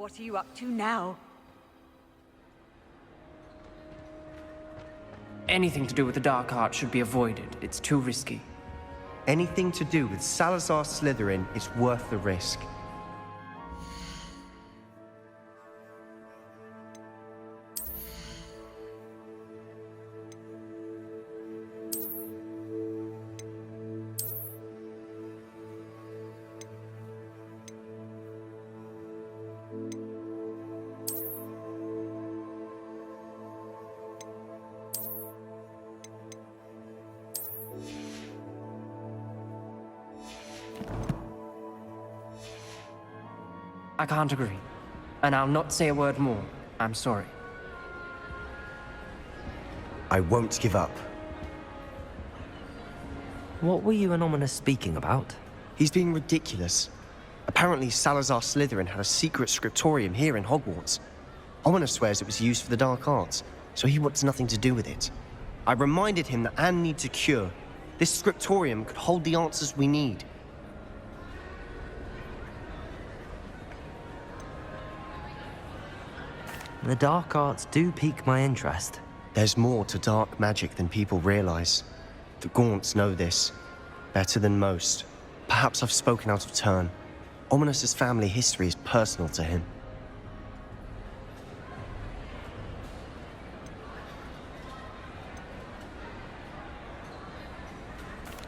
What are you up to now? Anything to do with the Dark Art should be avoided. It's too risky. Anything to do with Salazar Slytherin is worth the risk. I can't agree. And I'll not say a word more. I'm sorry. I won't give up. What were you and Ominous speaking about? He's being ridiculous. Apparently Salazar Slytherin had a secret scriptorium here in Hogwarts. Ominous swears it was used for the dark arts, so he wants nothing to do with it. I reminded him that Anne needs a cure. This scriptorium could hold the answers we need. The dark arts do pique my interest. There's more to dark magic than people realize. The Gaunts know this better than most. Perhaps I've spoken out of turn. Ominous's family history is personal to him.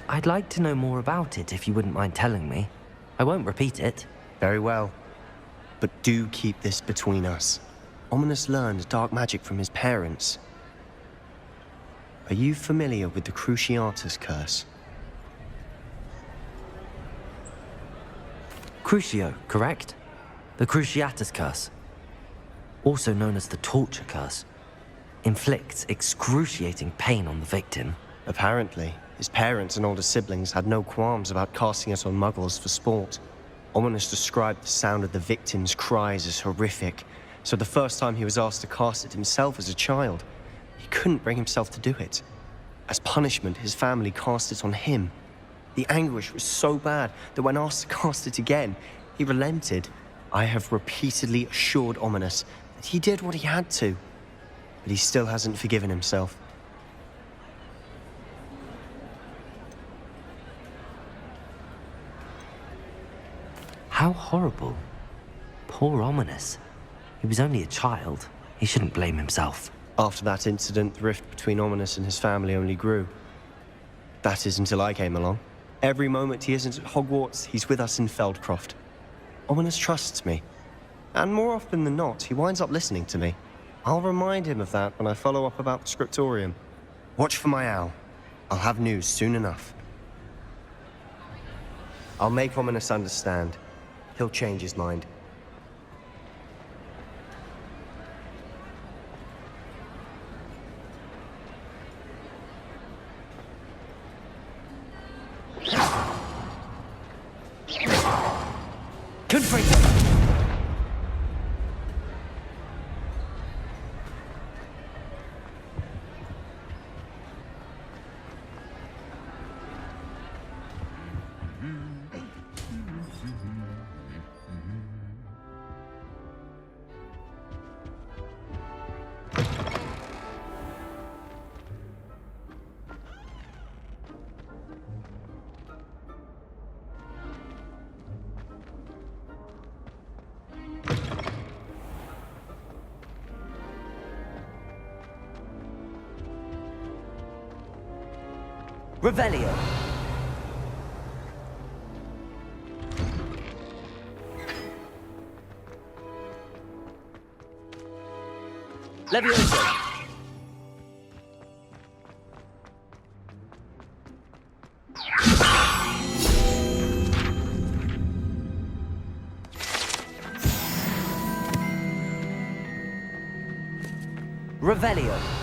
I'd like to know more about it if you wouldn't mind telling me. I won't repeat it. Very well. But do keep this between us. Ominous learned dark magic from his parents. Are you familiar with the Cruciatus curse? Crucio, correct? The Cruciatus curse. Also known as the torture curse. Inflicts excruciating pain on the victim. Apparently, his parents and older siblings had no qualms about casting it on muggles for sport. Ominous described the sound of the victim's cries as horrific, so the first time he was asked to cast it himself as a child, he couldn't bring himself to do it. As punishment, his family cast it on him. The anguish was so bad that when asked to cast it again, he relented. I have repeatedly assured Ominous that he did what he had to, but he still hasn't forgiven himself. How horrible. Poor Ominous. He was only a child. He shouldn't blame himself. After that incident, the rift between Ominous and his family only grew. That is until I came along. Every moment he isn't at Hogwarts, he's with us in Feldcroft. Ominous trusts me. And more often than not, he winds up listening to me. I'll remind him of that when I follow up about the scriptorium. Watch for my owl. I'll have news soon enough. I'll make Ominous understand. He'll change his mind. Revelio. Levioso. Revelio.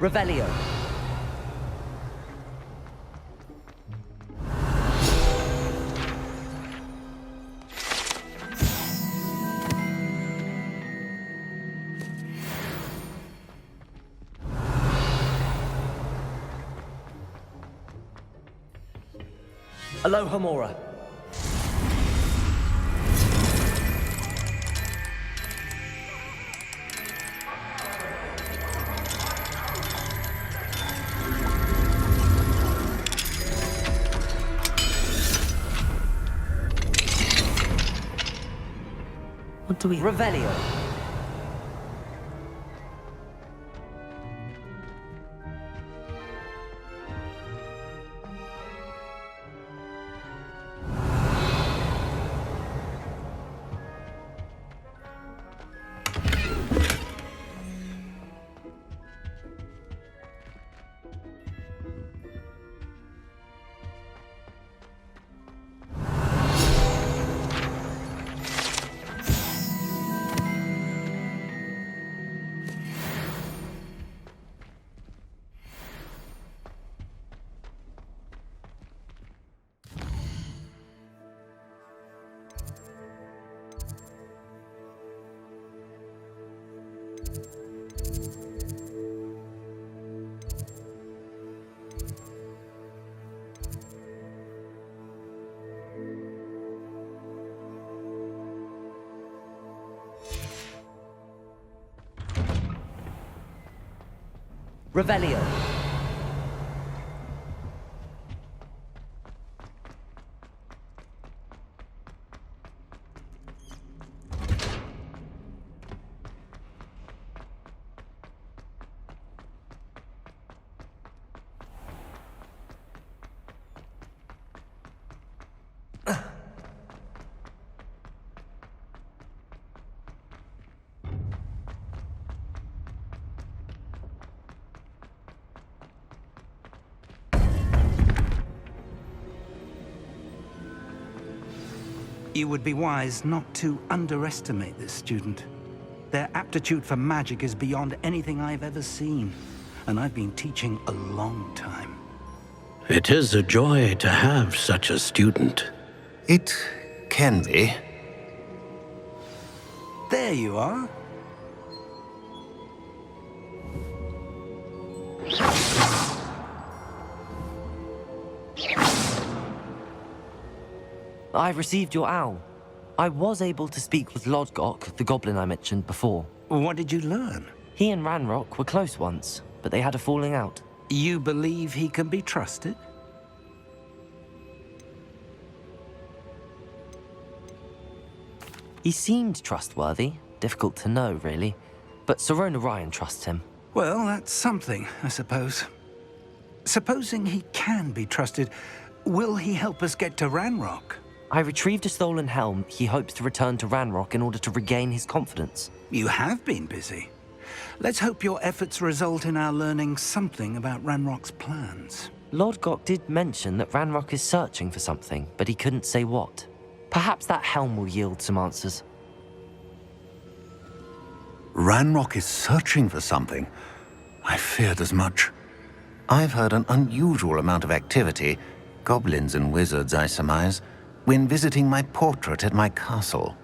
Revelio. Alohomora. What do we... Revelio. Revelio. You would be wise not to underestimate this student. Their aptitude for magic is beyond anything I've ever seen, and I've been teaching a long time. It is a joy to have such a student. It can be. There you are. I received your owl. I was able to speak with Lodgok, the goblin I mentioned before. What did you learn? He and Ranrock were close once, but they had a falling out. You believe he can be trusted? He seemed trustworthy. Difficult to know, really. But Sirona Ryan trusts him. Well, that's something, I suppose. Supposing he can be trusted, will he help us get to Ranrock? I retrieved a stolen helm. He hopes to return to Ranrock in order to regain his confidence. You have been busy. Let's hope your efforts result in our learning something about Ranrock's plans. Lodgok did mention that Ranrock is searching for something, but he couldn't say what. Perhaps that helm will yield some answers. Ranrock is searching for something. I feared as much. I've heard an unusual amount of activity, goblins and wizards, I surmise, when visiting my portrait at my castle.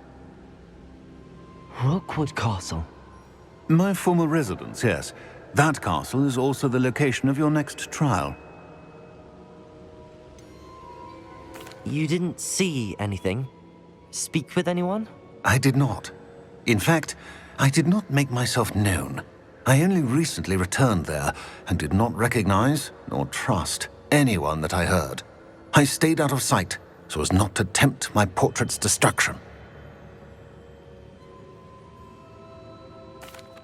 Rookwood Castle? My former residence, yes. That castle is also the location of your next trial. You didn't see anything? Speak with anyone? I did not. In fact, I did not make myself known. I only recently returned there and did not recognize nor trust anyone that I heard. I stayed out of sight so as not to tempt my portrait's destruction.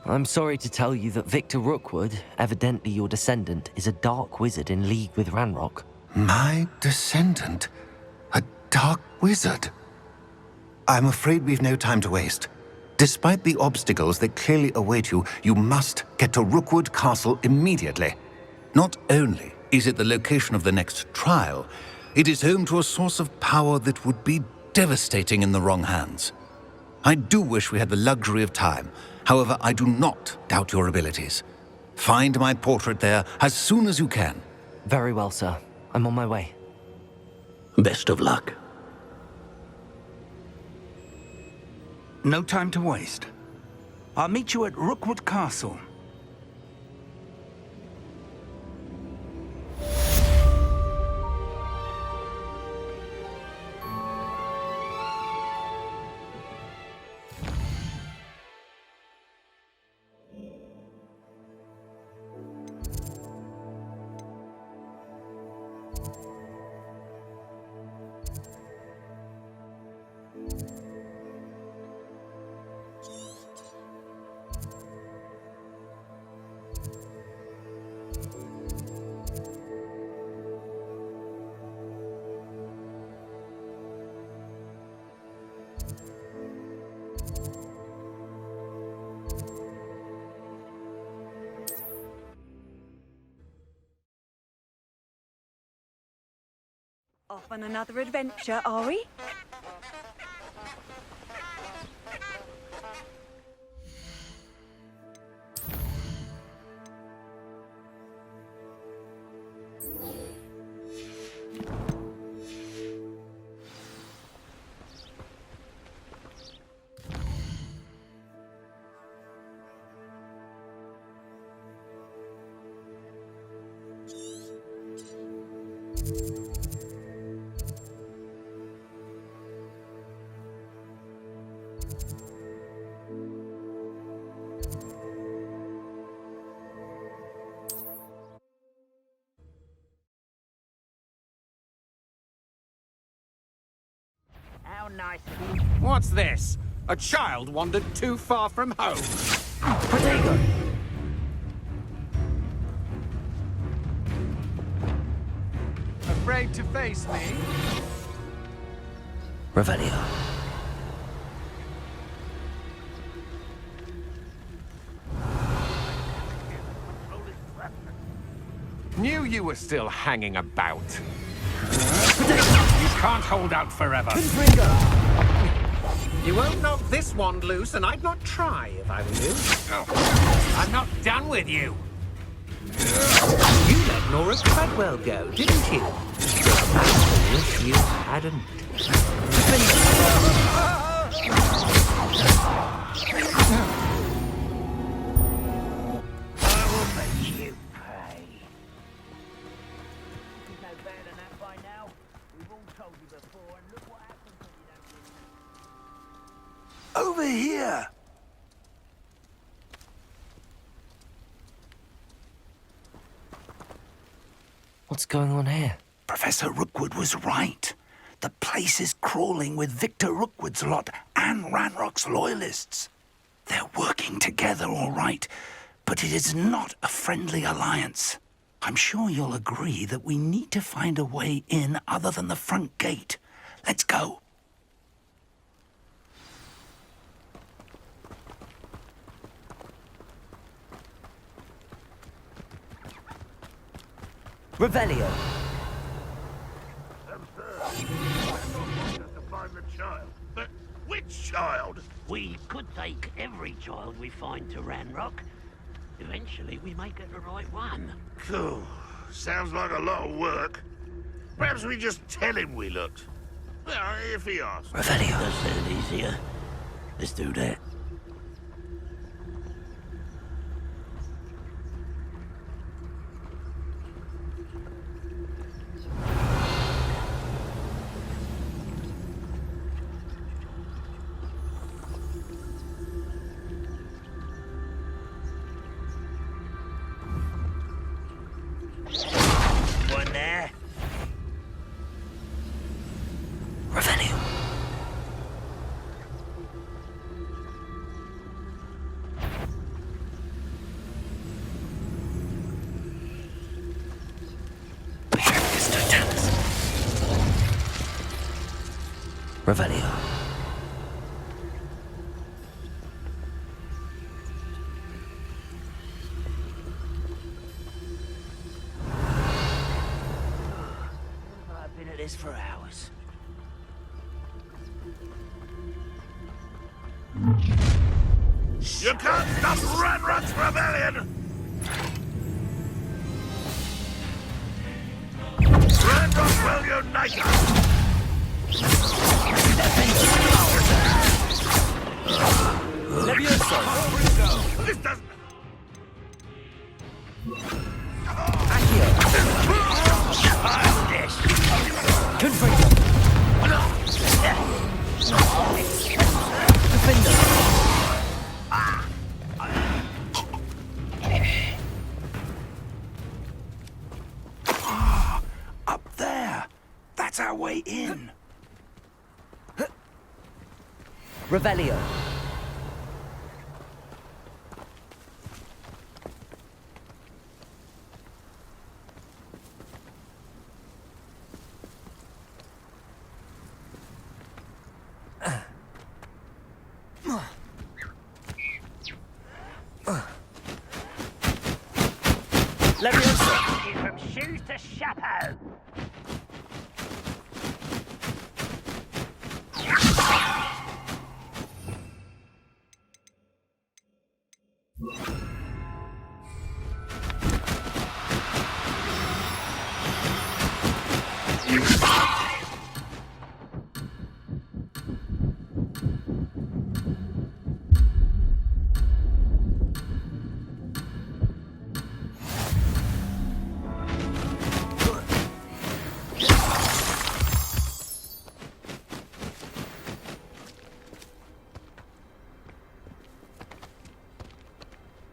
I'm sorry to tell you that Victor Rookwood, evidently your descendant, is a dark wizard in league with Ranrock. My descendant? A dark wizard? I'm afraid we've no time to waste. Despite the obstacles that clearly await you, you must get to Rookwood Castle immediately. Not only is it the location of the next trial, it is home to a source of power that would be devastating in the wrong hands. I do wish we had the luxury of time. However, I do not doubt your abilities. Find my portrait there as soon as you can. Very well, sir. I'm on my way. Best of luck. No time to waste. I'll meet you at Rookwood Castle. Off on another adventure, are we? How nice. What's this? A child wandered too far from home. Protego! Afraid to face me? Revelio. Knew you were still hanging about. You can't hold out forever. You won't knock this wand loose, and I'd not try if I were you. I'm not done with you. You let Nora Treadwell go, didn't you? I wish you hadn't. I will make you pay. You know better than that by now. We've all told you before, and look what happens when you don't listen. Over here! What's going on here? Professor Rookwood was right. The place is crawling with Victor Rookwood's lot and Ranrock's loyalists. They're working together, all right, but it is not a friendly alliance. I'm sure you'll agree that we need to find a way in other than the front gate. Let's go. Revelio. To find the child. But which child? We could take every child we find to Ranrock. Eventually, we may get the right one. Cool. Sounds like a lot of work. Perhaps we just tell him we looked. Well, if he asks. Revelio. That sounds easier. Let's do that. One there. Revelio. Revelio. I've been at this for hours. You can't stop Ranrock's rebellion! Ranrock will unite us! Levioso! This doesn't... Accio! Confringo! Defender! Up there. That's our way in. Revelio! Levioso! From shoes to chapeau!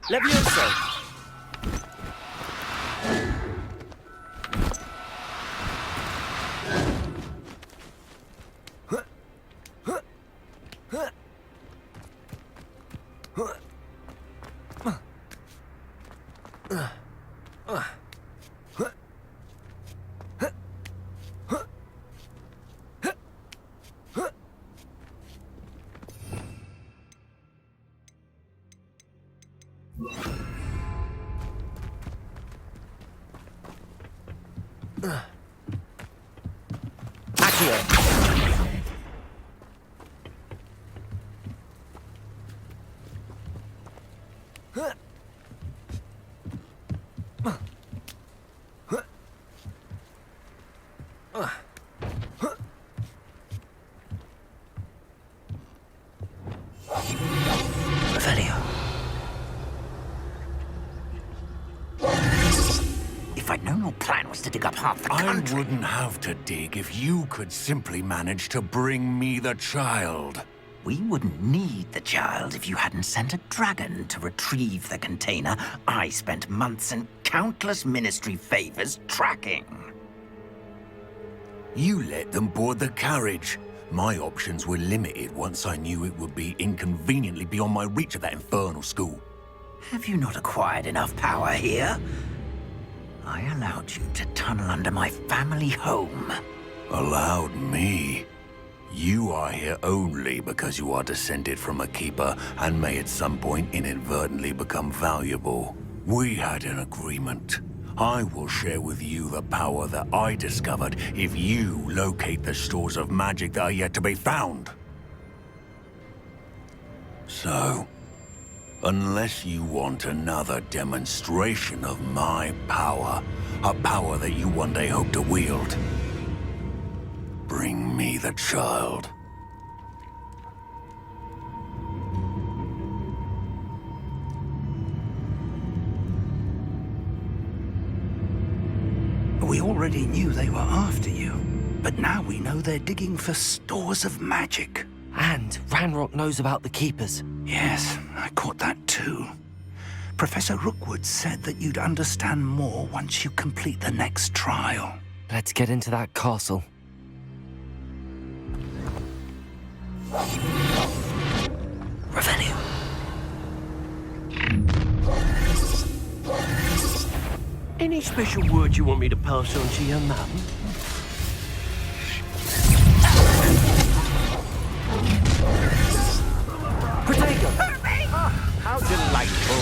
Levioso! Revelio. If I'd known your plan was to dig up half the country... I wouldn't have to dig if you could simply manage to bring me the child. We wouldn't need the child if you hadn't sent a dragon to retrieve the container I spent months and countless ministry favors tracking. You let them board the carriage. My options were limited once I knew it would be inconveniently beyond my reach at that infernal school. Have you not acquired enough power here? I allowed you to tunnel under my family home. Allowed me? You are here only because you are descended from a keeper and may at some point inadvertently become valuable. We had an agreement. I will share with you the power that I discovered if you locate the stores of magic that are yet to be found. So, unless you want another demonstration of my power, a power that you one day hope to wield, bring me the child. We already knew they were after you, but now we know they're digging for stores of magic. And Ranrock knows about the Keepers. Yes, I caught that too. Professor Rookwood said that you'd understand more once you complete the next trial. Let's get into that castle. Revelio. Any special word you want me to pass on to your mum? Protego! How delightful.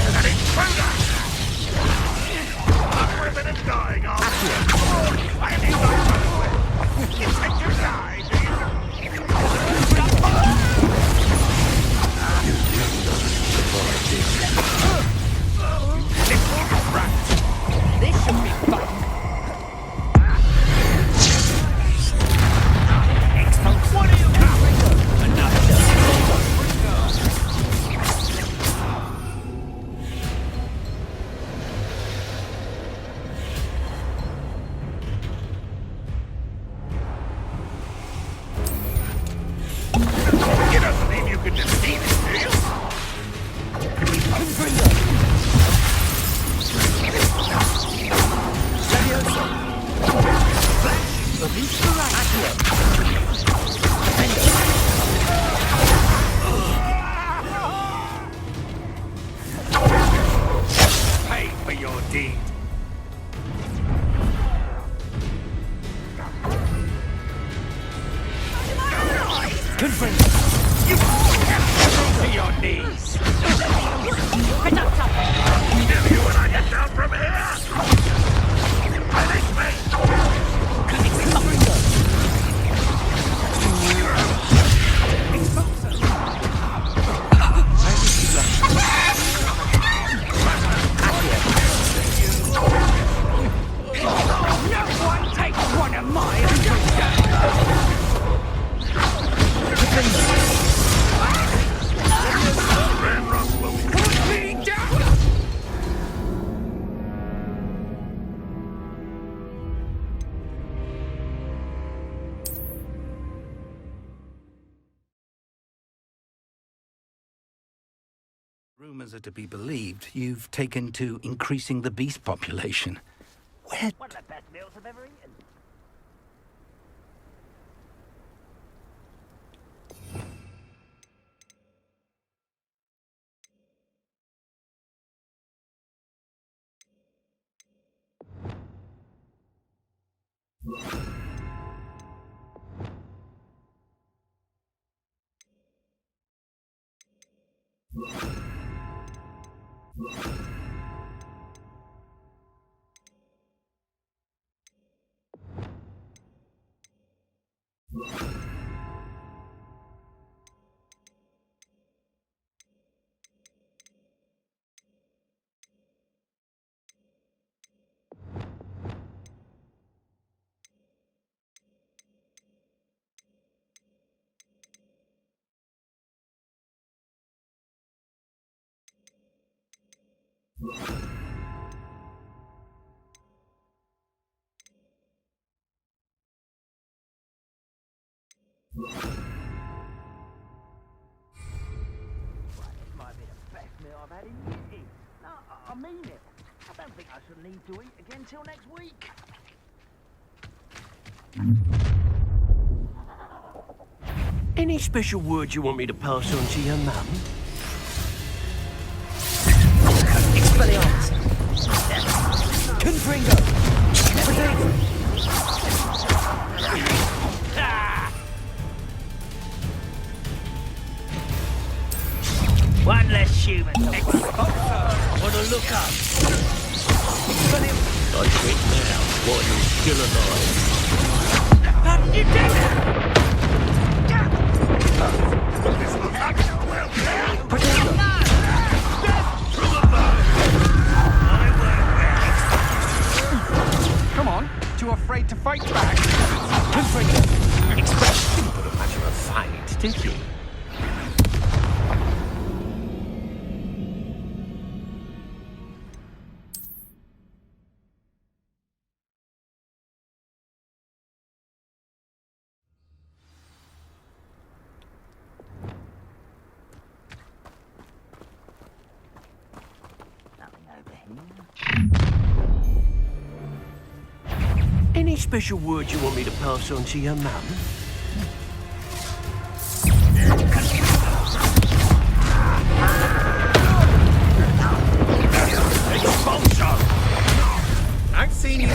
An intruder! I've been dying of... I need my brother. You take your die, do This should be fun! Rumors are to be believed. You've taken to increasing the beast population. Where? One of the best meals I've ever eaten. Might be the best meal I've had in years. No, I mean it. I don't think I should need to eat again till next week. Any special words you want me to pass on to your mum? Expelliarmus. Confringo. Potato. One less human. I want to look up. I think now, while you're still alive. How did you do that? Come on, too afraid to fight back? Expression didn't put much of a fight, did you? Any special words you want me to pass on to your mum? I've seen you.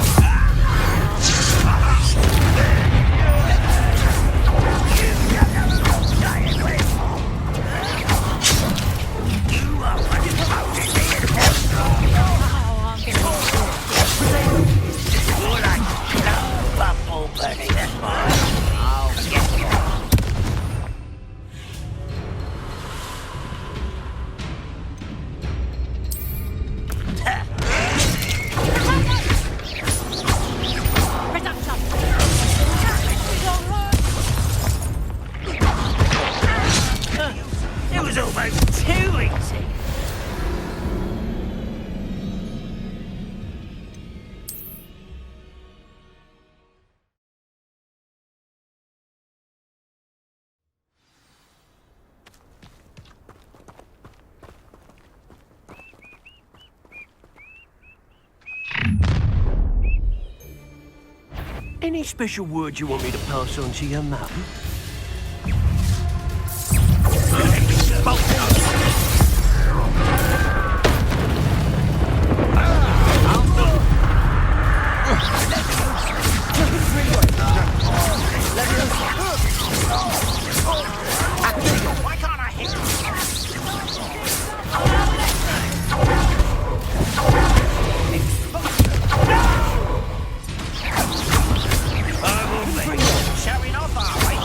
It was almost too easy. Any special words you want me to pass on to your mum? Why can't I hit Showing off, are we?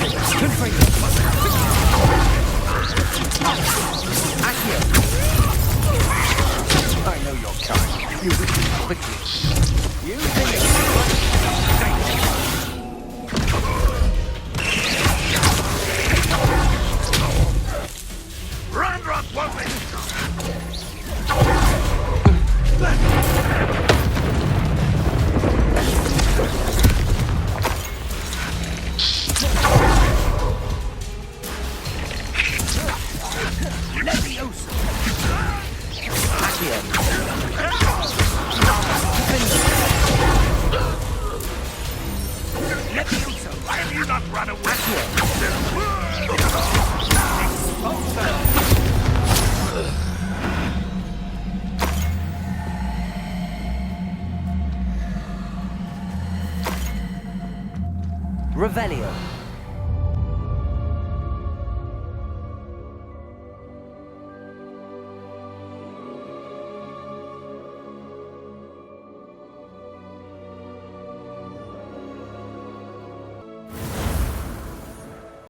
I know your kind. You retreat quickly. You think Ranrock won't let Have you not run away? Revelio.